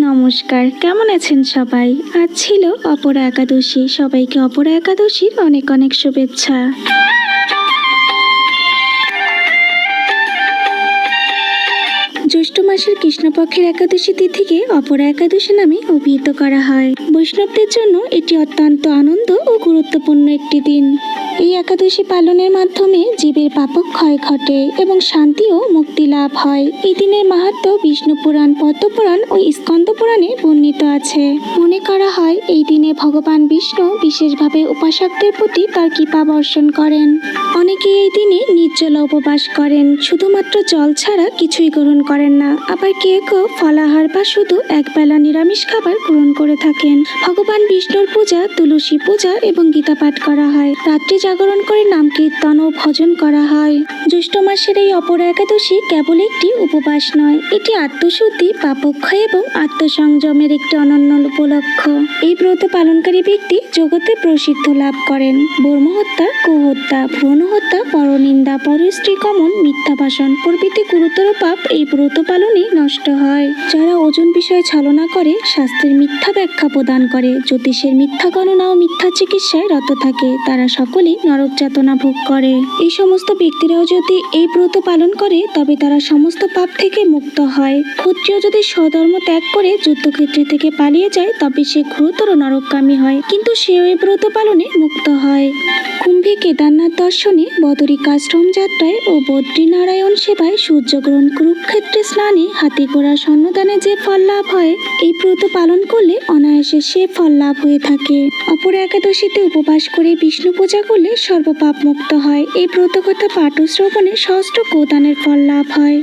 নমস্কার, কেমন আছেন সবাই? আজ ছিল অপরা একাদশী। সবাইকে অপরা একাদশীর অনেক অনেক শুভেচ্ছা। জ্যৈষ্ঠ মাসের কৃষ্ণপক্ষের একাদশী তিথিকে অপরা একাদশী নামে অভিহিত করা হয়। বৈষ্ণবদের জন্য এটি অত্যন্ত আনন্দ ও গুরুত্বপূর্ণ একটি দিন। এই একাদশী পালনের মাধ্যমে জীবের পাপক ক্ষয় ঘটে এবং শান্তি ও মুক্তি লাভ হয়। এই দিনের মাহাত্ম্য বিষ্ণু পুরাণ, পদ্মপুরাণ ও স্কন্দ পুরাণে বর্ণিত আছে। মনে করা হয় এই দিনে ভগবান বিষ্ণু বিশেষভাবে উপাসকদের প্রতি তার কৃপা বর্ষণ করেন। অনেকে এই দিনে নির্জলা উপবাস করেন, শুধুমাত্র জল ছাড়া কিছুই গ্রহণ করেন না। আবার কেউ কেউ ফলাহার বা শুধু একবেলা নিরামিষ খাবার গ্রহণ করে থাকেন। ভগবান বিষ্ণুর পূজা, তুলসী পূজা এবং গীতা পাঠ করা হয়। রাত্রি জাগরণ করে নাম কীর্তন ও ভজন করা হয়। জ্যৈষ্ঠ মাসের এই অপরা একাদশী কেবল একটি উপবাস নয়, এটি আত্মশুদ্ধি, পাপক্ষয় এবং আত্মসংযমের একটি অনন্য উপলক্ষ। এই ব্রত পালনকারী ব্যক্তি জগতে প্রসিদ্ধ লাভ করেন। ব্রহ্মহত্যা, গোহত্যা, ভ্রূণ হত্যা, পরনিন্দা, পরস্ত্রী গমন, মিথ্যা ভাষণ প্রভৃতি গুরুতর পাপ এই ব্রত পালনে নষ্ট হয়। যারা ওজন বিষয়ে ছলনা করে, শাস্ত্রের মিথ্যা ব্যাখ্যা প্রদান করে, জ্যোতিষের মিথ্যা গণনা ও মিথ্যা চিকিৎসায় রত থাকে, তারা সকলেই নরক যাতনা ভোগ করে। এই সমস্ত ব্যক্তিরাও যদি এই ব্রত পালন করে তবে তারা সমস্ত পাপ থেকে মুক্ত হয়। ক্ষত্রিয় যদি স্বধর্ম ত্যাগ করে যুদ্ধক্ষেত্র থেকে পালিয়ে যায় তবে সে ঘোরতর নরকগামী হয়, কিন্তু সেও এই ব্রত পালনে মুক্ত হয়। কুম্ভে কেদারনাথ দর্শনে, বদরিকাশ্রম যাত্রায় ও বদ্রীনারায়ণ সেবায়, সূর্যগ্রহণ, কুরুক্ষেত্রে স্নানে, হাতি ঘোড়া সন্ন্যদানে যে ফল লাভ হয়, এই ব্রত পালন করলে অনায়াসে সে ফল লাভ হয়ে থাকে। অপরা একাদশীতে উপবাস করে বিষ্ণু পূজা করলে সর্বপাপ মুক্ত হয়। এই ব্রত কথা পাঠ ও শ্রবণে সহস্র গোদানের ফল লাভ হয়।